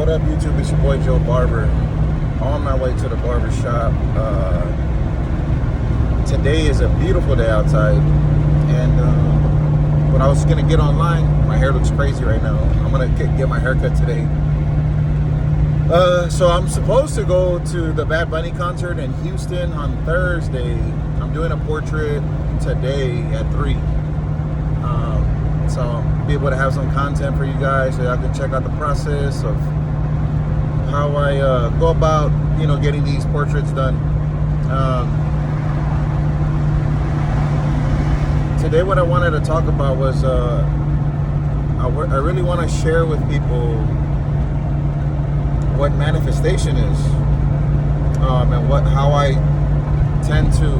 What up, YouTube? It's your boy Joe Barber. On my way to the barber shop. Today is a beautiful day outside, and when I was gonna get online, my hair looks crazy right now. I'm gonna get my hair cut today. So I'm supposed to go to the Bad Bunny concert in Houston on Thursday. I'm doing a portrait today at 3. So I'll be able to have some content for you guys so y'all can check out the process of how I go about, getting these portraits done. Today what I wanted to talk about was I really want to share with people what manifestation is, and how I tend to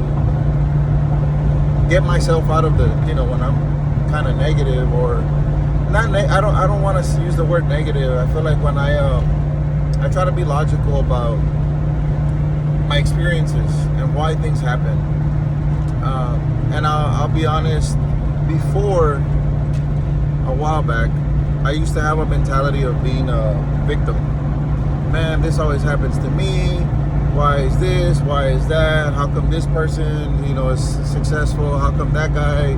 get myself out of the, when I'm kind of negative, or not. I don't want to use the word negative. I feel like when I try to be logical about my experiences and why things happen. And I'll be honest. Before, a while back, I used to have a mentality of being a victim. Man, this always happens to me. Why is this? Why is that? How come this person, is successful? How come that guy,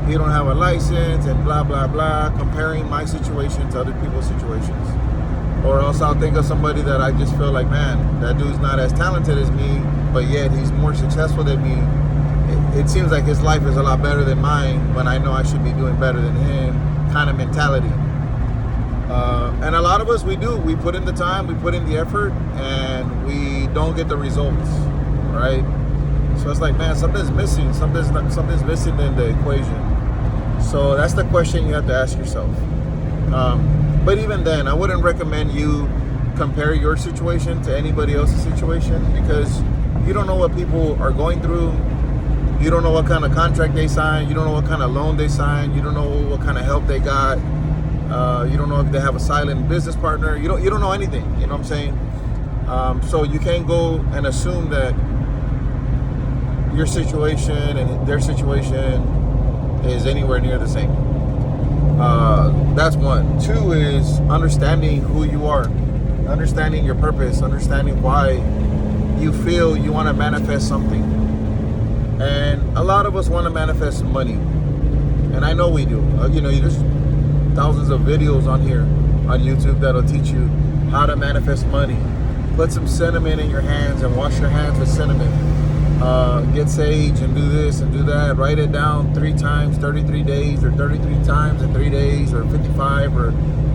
he don't have a license? And blah, blah, blah. Comparing my situation to other people's situations. Or else I'll think of somebody that I just feel like, man, that dude's not as talented as me, but yet he's more successful than me. It seems like his life is a lot better than mine when I know I should be doing better than him, kind of mentality. And a lot of us, we put in the time, we put in the effort, and we don't get the results, right? So it's like, man, something's missing. Something's missing in the equation. So that's the question you have to ask yourself. But even then, I wouldn't recommend you compare your situation to anybody else's situation, because you don't know what people are going through. You don't know what kind of contract they signed. You don't know what kind of loan they signed. You don't know what kind of help they got. You don't know if they have a silent business partner. You don't know anything. You know what I'm saying? So you can't go and assume that your situation and their situation is anywhere near the same. That's one. 2 is understanding who you are, understanding your purpose, understanding why you feel you want to manifest something. And a lot of us want to manifest money, and I know we do. There's thousands of videos on here on YouTube that'll teach you how to manifest money. Put some cinnamon in your hands and wash your hands with cinnamon. Get sage and do this and do that. Write it down 3 times, 33 days, or 33 times in 3 days, or 55, or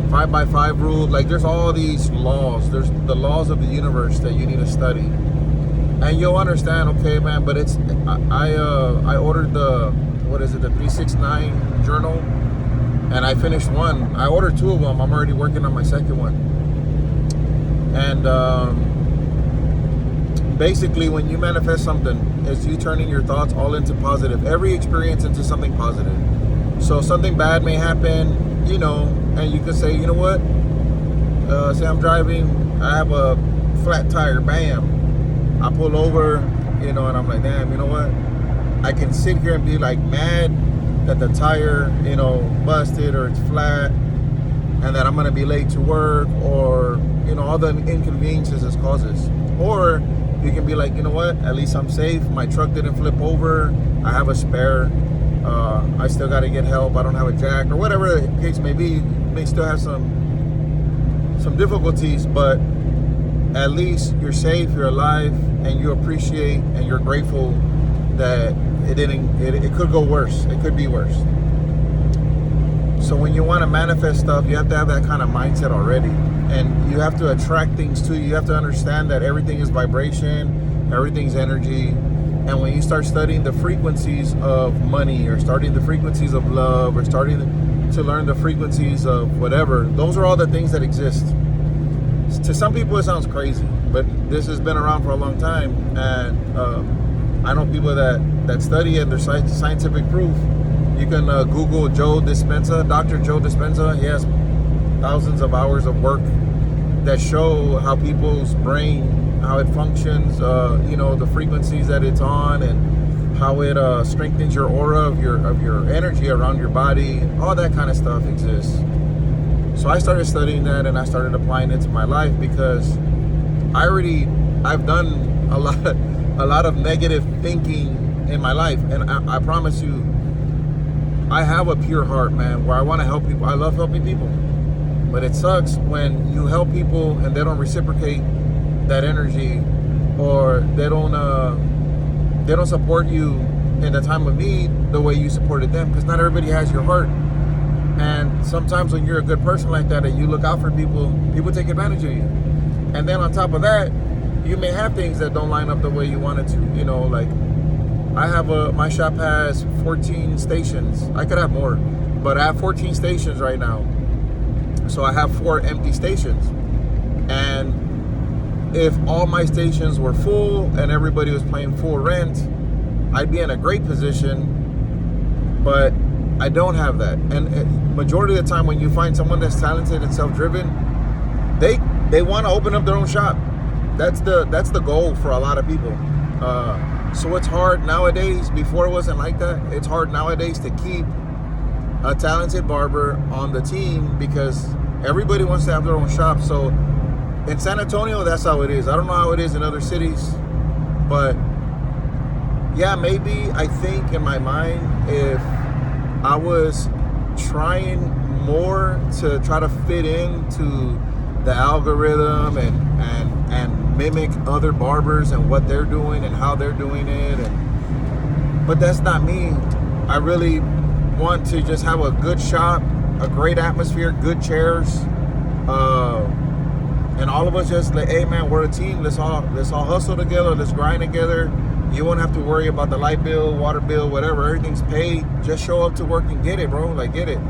5x5 rule. Like, there's all these laws. There's the laws of the universe that you need to study, and you'll understand. Okay, man, but I ordered the 369 journal, and I finished one. I ordered 2 of them. I'm already working on my second one. And basically, when you manifest something, it's you turning your thoughts all into positive. Every experience into something positive. So something bad may happen, and you could say, you know what? Say I'm driving, I have a flat tire, bam. I pull over, and I'm like, damn, you know what? I can sit here and be like mad that the tire, busted, or it's flat, and that I'm gonna be late to work, or all the inconveniences it causes. Or you can be like, you know what? At least I'm safe. My truck didn't flip over. I have a spare. I still got to get help. I don't have a jack, or whatever the case may be. You may still have some difficulties, but at least you're safe. You're alive, and you appreciate and you're grateful that it could go worse. It could be worse. So when you want to manifest stuff, you have to have that kind of mindset already. And you have to attract things to you. You have to understand that everything is vibration, everything's energy. And when you start studying the frequencies of money, or starting the frequencies of love, or starting to learn the frequencies of whatever, those are all the things that exist. To some people it sounds crazy, but this has been around for a long time. And I know people that study it, there's scientific proof. You can Google Joe Dispenza, Dr. Joe Dispenza. He has thousands of hours of work that show how people's brain, how it functions, the frequencies that it's on, and how it strengthens your aura of your energy around your body. All that kind of stuff exists. So I started studying that, and I started applying it to my life, because I've done a lot of negative thinking in my life, and I promise you, I have a pure heart, man, where I want to help people. I love helping people, but it sucks when you help people and they don't reciprocate that energy, or they don't support you in the time of need the way you supported them, because not everybody has your heart. And sometimes when you're a good person like that and you look out for people, people take advantage of you. And then on top of that, you may have things that don't line up the way you wanted to. You know, like I have my shop has 14 stations. I could have more, but I have 14 stations right now. So I have 4 empty stations. And if all my stations were full and everybody was paying full rent, I'd be in a great position, but I don't have that. And majority of the time when you find someone that's talented and self-driven, they want to open up their own shop. That's the goal for a lot of people. So it's hard nowadays. Before it wasn't like that. It's hard nowadays to keep a talented barber on the team, because everybody wants to have their own shop. So in San Antonio, that's how it is. I don't know how it is in other cities, but yeah, maybe I think in my mind, if I was trying more to try to fit into the algorithm and mimic other barbers and what they're doing and how they're doing it, but that's not me. I really want to just have a good shop, a great atmosphere, good chairs, and all of us just like, hey man, we're a team. Let's all hustle together. Let's grind together. You won't have to worry about the light bill, water bill, whatever. Everything's paid. Just show up to work and get it, bro. Like, get it.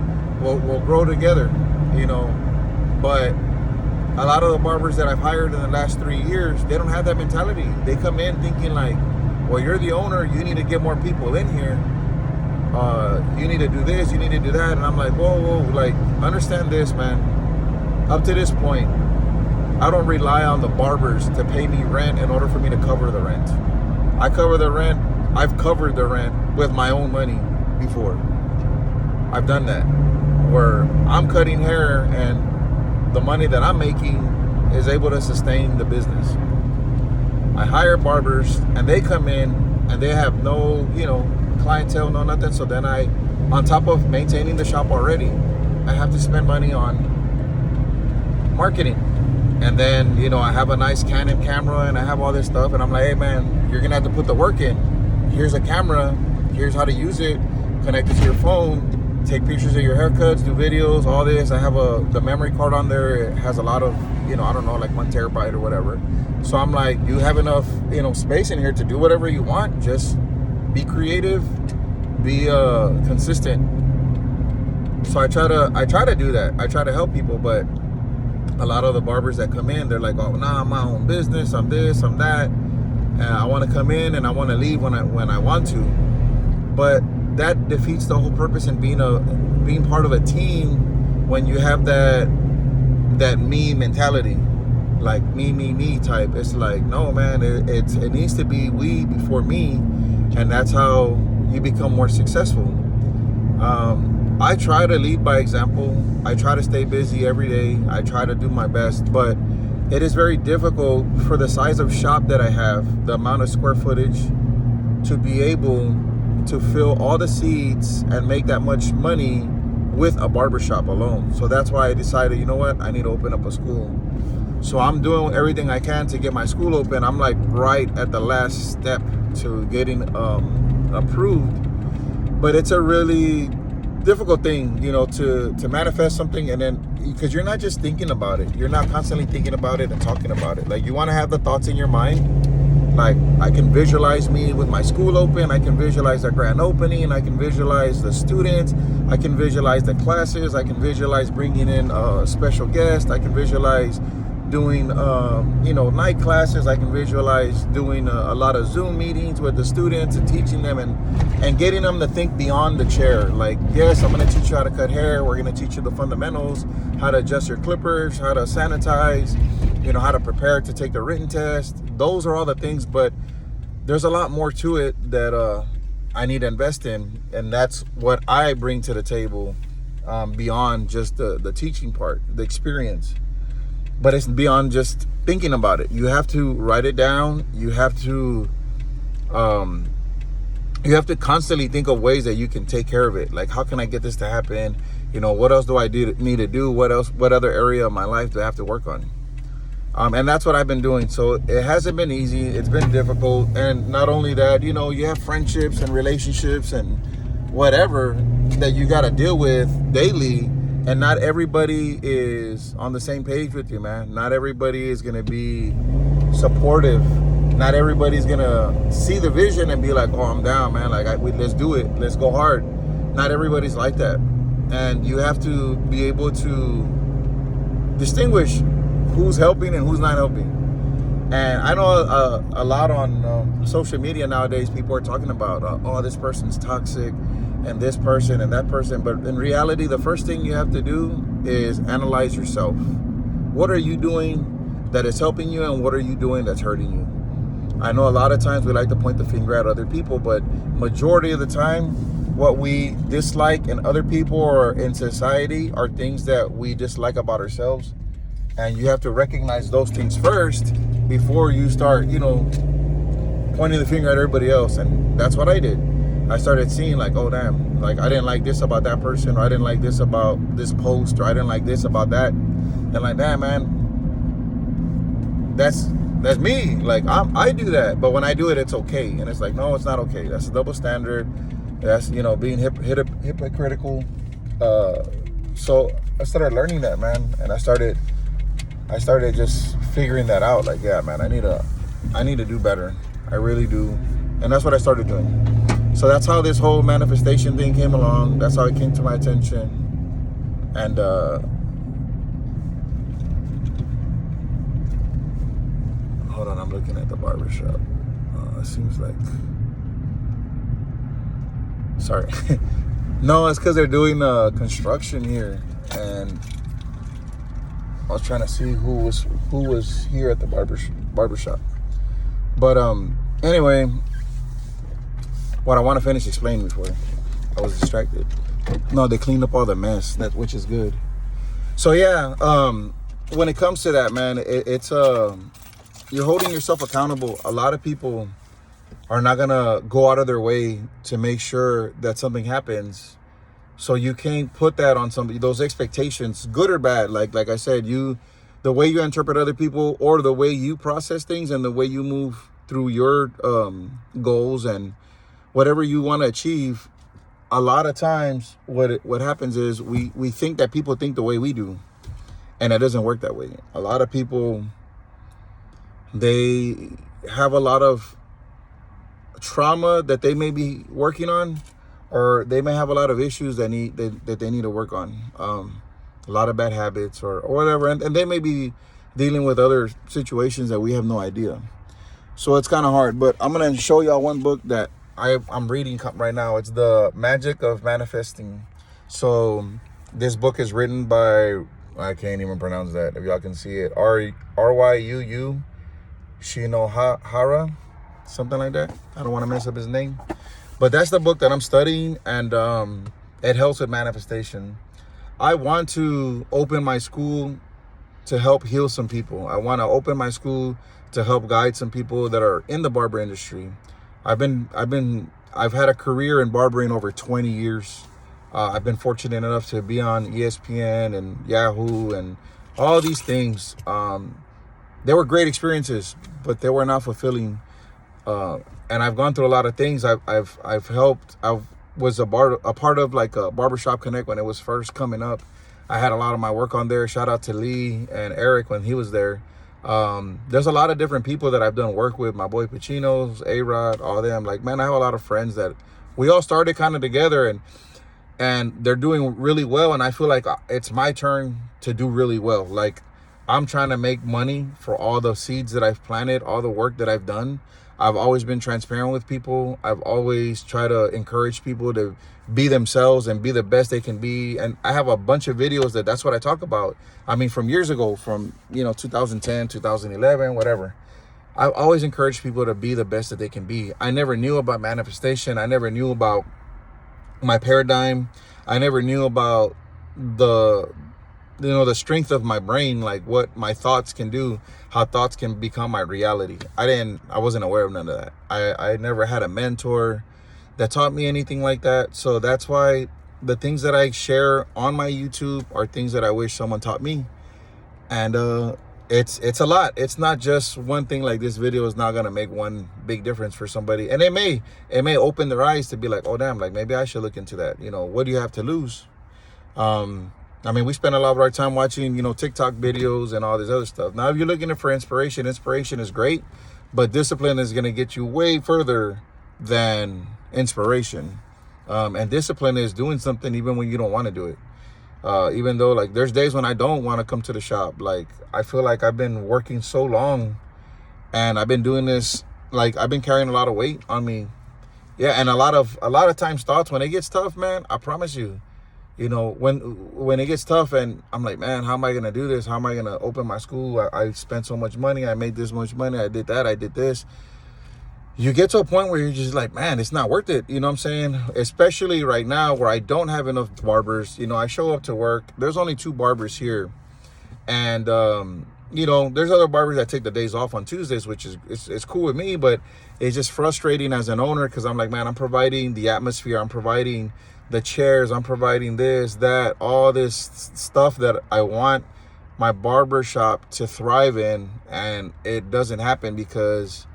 We'll grow together, you know. But a lot of the barbers that I've hired in the last 3 years, they don't have that mentality. They come in thinking like, well, you're the owner. You need to get more people in here. You need to do this. You need to do that. And I'm like, whoa. Like, understand this, man. Up to this point, I don't rely on the barbers to pay me rent in order for me to cover the rent. I cover the rent. I've covered the rent with my own money before. I've done that, where I'm cutting hair and the money that I'm making is able to sustain the business. I hire barbers and they come in and they have no, clientele, no nothing. So then on top of maintaining the shop already, I have to spend money on marketing. And then, I have a nice Canon camera and I have all this stuff. And I'm like, hey, man, you're going to have to put the work in. Here's a camera. Here's how to use it. Connect it to your phone. Take pictures of your haircuts. Do videos. All this. I have the memory card on there. It has a lot of, I don't know, like 1 terabyte or whatever. So I'm like, you have enough, space in here to do whatever you want. Just be creative. Be consistent. So I try to do that. I try to help people, but a lot of the barbers that come in, they're like, oh, nah, I'm my own business, I'm this, I'm that, and I want to come in and I want to leave when I want to. But that defeats the whole purpose in being part of a team when you have that me mentality, like me type. It's like, no, man, it needs to be we before me, and that's how you become more successful. I try to lead by example. I try to stay busy every day. I try to do my best, but it is very difficult for the size of shop that I have, the amount of square footage, to be able to fill all the seats and make that much money with a barbershop alone. So that's why I decided, you know what, I need to open up a school. So I'm doing everything I can to get my school open. I'm like right at the last step to getting approved, but it's a really difficult thing, to manifest something, and then because you're not just thinking about it, you're not constantly thinking about it and talking about it. Like, you want to have the thoughts in your mind. Like, I can visualize me with my school open, I can visualize the grand opening, I can visualize the students, I can visualize the classes, I can visualize bringing in a special guest, I can visualize doing night classes, I can visualize doing a lot of Zoom meetings with the students and teaching them and getting them to think beyond the chair. Like, yes, I'm going to teach you how to cut hair, we're going to teach you the fundamentals, how to adjust your clippers, how to sanitize, how to prepare to take the written test. Those are all the things, but there's a lot more to it that I need to invest in, and that's what I bring to the table beyond just the teaching part, the experience. But it's beyond just thinking about it. You have to write it down. You have to constantly think of ways that you can take care of it. Like, how can I get this to happen? What else do I need to do? What other area of my life do I have to work on? And that's what I've been doing. So it hasn't been easy. It's been difficult. And not only that, you have friendships and relationships and whatever that you got to deal with daily. And not everybody is on the same page with you, man. Not everybody is going to be supportive. Not everybody's going to see the vision and be like, oh, I'm down, man. Like, let's do it. Let's go hard. Not everybody's like that. And you have to be able to distinguish who's helping and who's not helping. And I know a lot on social media nowadays, people are talking about, oh, this person's toxic and this person and that person. But in reality, the first thing you have to do is analyze yourself. What are you doing that is helping you, and what are you doing that's hurting you? I know a lot of times we like to point the finger at other people, but majority of the time, what we dislike in other people or in society are things that we dislike about ourselves. And you have to recognize those things first before you start, pointing the finger at everybody else. And that's what I did. I started seeing like, oh, damn, like I didn't like this about that person, or I didn't like this about this post, or I didn't like this about that. And like, damn, man, that's me. Like, I do that. But when I do it, it's okay. And it's like, no, it's not okay. That's a double standard. That's, being hypocritical. So I started learning that, man. And I started just figuring that out. Like, yeah, man, I need to do better. I really do. And that's what I started doing. So that's how this whole manifestation thing came along. That's how it came to my attention. And hold on, I'm looking at the barbershop. It seems like, sorry. No, it's because they're doing construction here, and I was trying to see who was here at the barbershop. But anyway, what I want to finish explaining before I was distracted. No, they cleaned up all the mess, which is good. So yeah, when it comes to that, man, it's you're holding yourself accountable. A lot of people are not gonna go out of their way to make sure that something happens. So you can't put that on somebody, those expectations, good or bad. Like I said, the way you interpret other people, or the way you process things, and the way you move through your goals and whatever you want to achieve. A lot of times what happens is we think that people think the way we do, and it doesn't work that way. A lot of people, they have a lot of trauma that they may be working on, or they may have a lot of issues that they need to work on, a lot of bad habits or whatever, and they may be dealing with other situations that we have no idea. So it's kind of hard. But I'm gonna show y'all one book that I'm reading right now. It's The Magic of Manifesting. So this book is written by, I can't even pronounce that, if y'all can see it, Ryuu Shinohara, something like that. I don't want to mess up his name. But that's the book that I'm studying, and it helps with manifestation. I want to open my school to help heal some people. I want to open my school to help guide some people that are in the barber industry. I've had a career in barbering over 20 years. I've been fortunate enough to be on ESPN and Yahoo and all these things. They were great experiences, but they were not fulfilling. And I've gone through a lot of things. I've helped. I was a part of like a Barbershop Connect when it was first coming up. I had a lot of my work on there. Shout out to Lee and Eric when he was there. There's a lot of different people that I've done work with. My boy Pacino's, A-Rod, all them. Like, man, I have a lot of friends that we all started kind of together, and they're doing really well. And I feel like it's my turn to do really well. Like, I'm trying to make money for all the seeds that I've planted, all the work that I've done. I've always been transparent with people. I've always tried to encourage people to be themselves and be the best they can be. And I have a bunch of videos that's what I talk about. I mean, from years ago, from 2010, 2011, whatever. I've always encouraged people to be the best that they can be. I never knew about manifestation. I never knew about my paradigm. I never knew about the the strength of my brain, like what my thoughts can do, how thoughts can become my reality. I wasn't aware of none of that. I never had a mentor that taught me anything like that. So that's why the things that I share on my YouTube are things that I wish someone taught me. And it's a lot. It's not just one thing. Like, this video is not gonna make one big difference for somebody, and it may open their eyes to be like, oh damn, like maybe I should look into that. What do you have to lose? I mean, we spend a lot of our time watching, TikTok videos and all this other stuff. Now, if you're looking for inspiration is great, but discipline is going to get you way further than inspiration. And discipline is doing something even when you don't want to do it. Even though, like, there's days when I don't want to come to the shop. Like, I feel like I've been working so long and I've been doing this, like, I've been carrying a lot of weight on me. Yeah, and a lot of times thoughts, when it gets tough, man, I promise you, when it gets tough and I'm like, man, how am I going to do this? How am I going to open my school? I spent so much money. I made this much money. I did that. I did this. You get to a point where you're just like, man, it's not worth it. You know what I'm saying? Especially right now where I don't have enough barbers. I show up to work. There's only 2 barbers here. And, there's other barbers that take the days off on Tuesdays, which is it's cool with me. But it's just frustrating as an owner because I'm like, man, I'm providing the atmosphere. I'm providing the chairs, I'm providing this, that, all this stuff that I want my barber shop to thrive in, and it doesn't happen because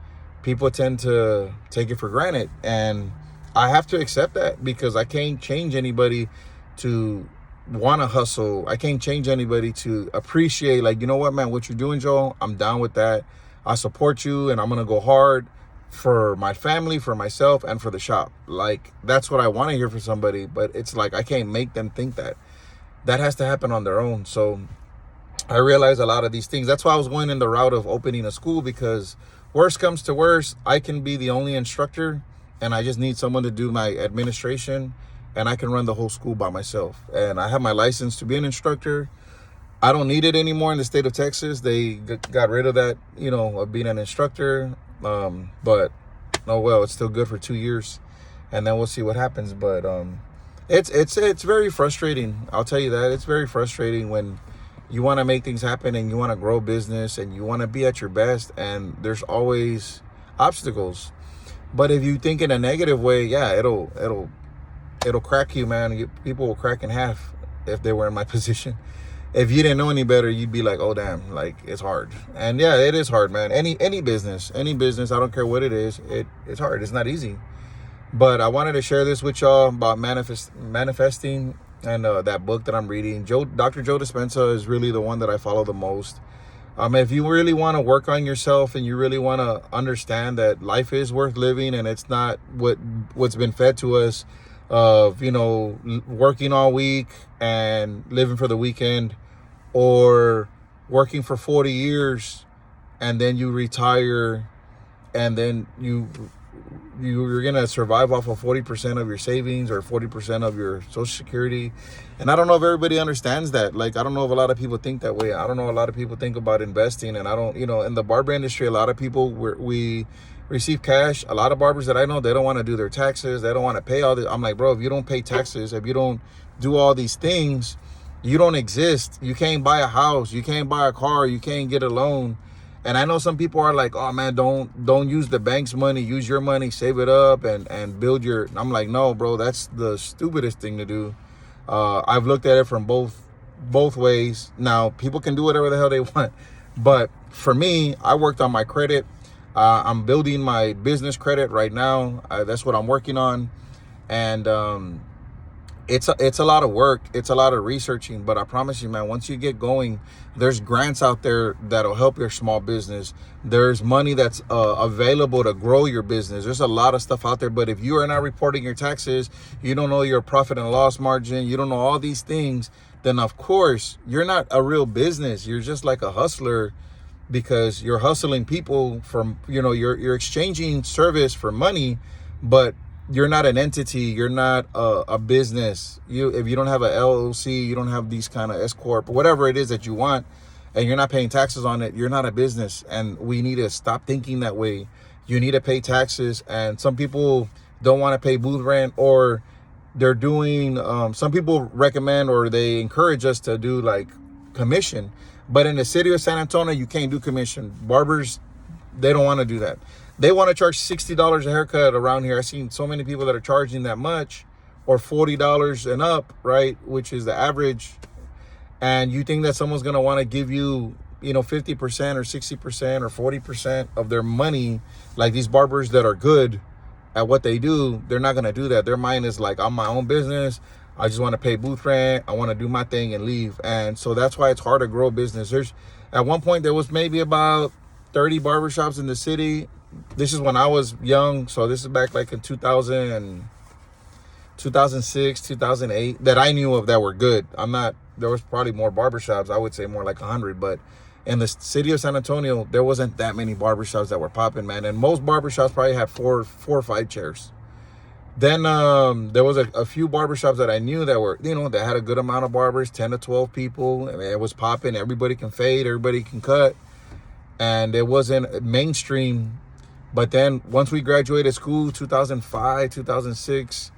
people tend to take it for granted. And I have to accept that because I can't change anybody to want to hustle. I can't change anybody to appreciate, like, you know what, man, what you're doing, Joel, I'm down with that. I support you and I'm going to go hard for my family, for myself, and for the shop. Like, that's what I want to hear from somebody, but it's like I can't make them think that. That has to happen on their own. So I realized a lot of these things. That's why I was going in the route of opening a school, because worst comes to worst, I can be the only instructor and I just need someone to do my administration and I can run the whole school by myself. And I have my license to be an instructor. I don't need it anymore in the state of Texas. They got rid of that, of being an instructor. But oh well, it's still good for 2 years, and then we'll see what happens. But it's very frustrating. I'll tell you that. It's very frustrating when you want to make things happen and you want to grow business and you want to be at your best, and there's always obstacles. But if you think in a negative way, yeah, it'll crack you, man. People will crack in half if they were in my position. If you didn't know any better, you'd be like, oh damn, like, it's hard. And yeah, it is hard, man. Any business, I don't care what it is, it's hard. It's not easy. But I wanted to share this with y'all about manifesting and that book that I'm reading. Dr. Joe Dispenza is really the one that I follow the most. If you really want to work on yourself and you really want to understand that life is worth living and it's not what's been fed to us of, working all week and living for the weekend, or working for 40 years and then you retire and then you're going to survive off of 40% of your savings or 40% of your Social Security. And I don't know if everybody understands that. Like, I don't know if a lot of people think that way. I don't know, a lot of people think about investing, and I don't, in the barber industry, a lot of people, we receive cash. A lot of barbers that I know, they don't want to do their taxes. They don't want to pay all this. I'm like, bro, if you don't pay taxes, if you don't do all these things, you don't exist. You can't buy a house. You can't buy a car. You can't get a loan. And I know some people are like, oh man, don't use the bank's money. Use your money, save it up and build your. I'm like, no, bro, that's the stupidest thing to do. I've looked at it from both ways. Now, people can do whatever the hell they want. But for me, I worked on my credit. I'm building my business credit right now. That's what I'm working on. And it's a lot of work. It's a lot of researching, but I promise you, man, once you get going, there's grants out there that'll help your small business. There's money that's available to grow your business. There's a lot of stuff out there, but if you are not reporting your taxes, you don't know your profit and loss margin, you don't know all these things, then of course you're not a real business. You're just like a hustler, because you're hustling people from, you're exchanging service for money, but you're not an entity. You're not a business. If you don't have a LLC, you don't have these kind of S corp, whatever it is that you want, and you're not paying taxes on it, you're not a business. And we need to stop thinking that way. You need to pay taxes, and some people don't want to pay booth rent, or they're doing, some people recommend or they encourage us to do like commission, but in the city of San Antonio, you can't do commission. Barbers, they don't want to do that. They want to charge $60 a haircut around here. I've seen so many people that are charging that much, or $40 and up, right? Which is the average. And you think that someone's going to want to give you, 50% or 60% or 40% of their money, like these barbers that are good at what they do, they're not going to do that. Their mind is like, I'm my own business. I just want to pay booth rent. I want to do my thing and leave. And so that's why it's hard to grow a business. At one point, there was maybe about 30 barbershops in the city. This is when I was young. So this is back like in 2006, 2008 that I knew of that were good. There was probably more barbershops. I would say more like 100, but in the city of San Antonio, there wasn't that many barbershops that were popping, man. And most barbershops probably had four or five chairs. Then there was a few barbershops that I knew that were, that had a good amount of barbers, 10 to 12 people. I mean, it was popping. Everybody can fade. Everybody can cut. And it wasn't mainstream. But then once we graduated school, 2005, 2006,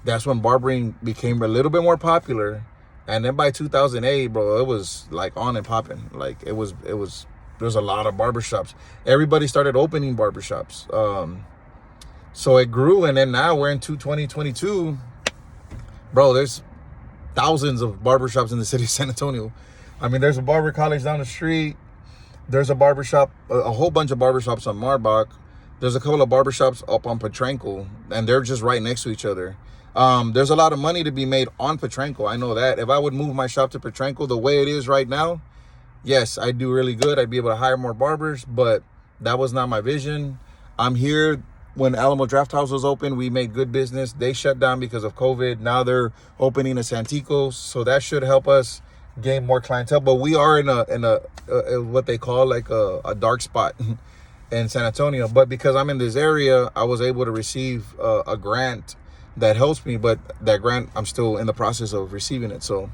that's when barbering became a little bit more popular. And then by 2008, bro, it was like on and popping. Like there was a lot of barbershops. Everybody started opening barbershops. So it grew, and then now we're in 2022. Bro, there's thousands of barbershops in the city of San Antonio. I mean, there's a barber college down the street. There's a barbershop, a whole bunch of barbershops on Marbach. There's a couple of barbershops up on Petranco, and they're just right next to each other. There's a lot of money to be made on Petranco. I know that. If I would move my shop to Petranco the way it is right now, yes, I'd do really good. I'd be able to hire more barbers, but that was not my vision. I'm here. When Alamo Draft House was open, we made good business. They shut down because of COVID. Now they're opening a Santikos, so that should help us gain more clientele. But we are in a what they call like a dark spot in San Antonio. But because I'm in this area, I was able to receive a grant that helps me. But that grant, I'm still in the process of receiving it. So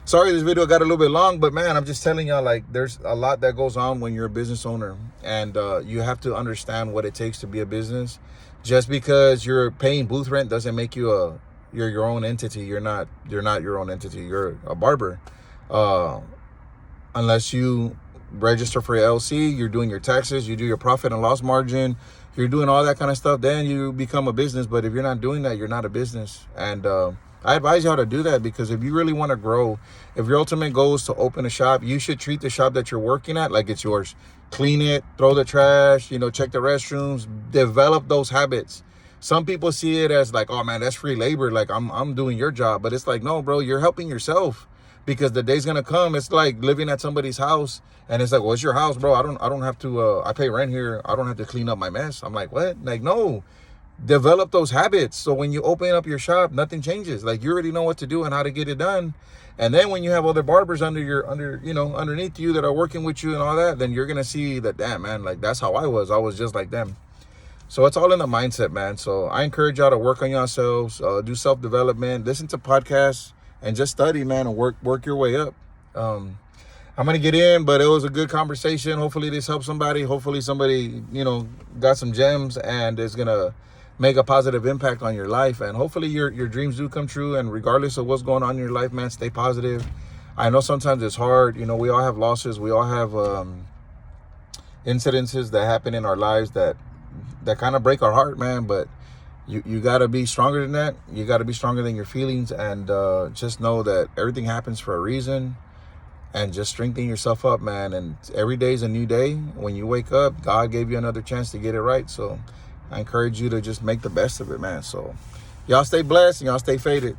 sorry this video got a little bit long, but man, I'm just telling y'all, like, there's a lot that goes on when you're a business owner, and you have to understand what it takes to be a business. Just because you're paying booth rent doesn't make you you're your own entity. You're not your own entity. You're a barber. Unless you register for your LC, you're doing your taxes, you do your profit and loss margin, you're doing all that kind of stuff, then you become a business. But if you're not doing that, you're not a business. And I advise y'all to do that, because if you really want to grow, if your ultimate goal is to open a shop, you should treat the shop that you're working at like it's yours. Clean it, throw the trash, check the restrooms, develop those habits. Some people see it as like, oh man, that's free labor, like I'm doing your job. But it's like, no, bro, you're helping yourself, because the day's gonna come. It's like living at somebody's house, and it's like, well, it's your house, bro. I don't have to I pay rent here. I don't have to clean up my mess. I'm like, what? Like, no. Develop those habits, so when you open up your shop, nothing changes. Like, you already know what to do and how to get it done. And then when you have other barbers underneath you that are working with you and all that, then you're gonna see that, damn, man, like, that's how I was just like them. So it's all in the mindset, man. So I encourage y'all to work on yourselves, do self-development, listen to podcasts, and just study, man, and work your way up. I'm gonna get in, but it was a good conversation. Hopefully this helps somebody. Hopefully somebody got some gems and is gonna make a positive impact on your life, and hopefully your dreams do come true. And regardless of what's going on in your life, man, stay positive. I know sometimes it's hard. We all have losses. We all have incidences that happen in our lives that kind of break our heart, man. But you got to be stronger than that. You got to be stronger than your feelings, and just know that everything happens for a reason, and just strengthen yourself up, man. And every day is a new day. When you wake up, God gave you another chance to get it right. So I encourage you to just make the best of it, man. So y'all stay blessed and y'all stay faded.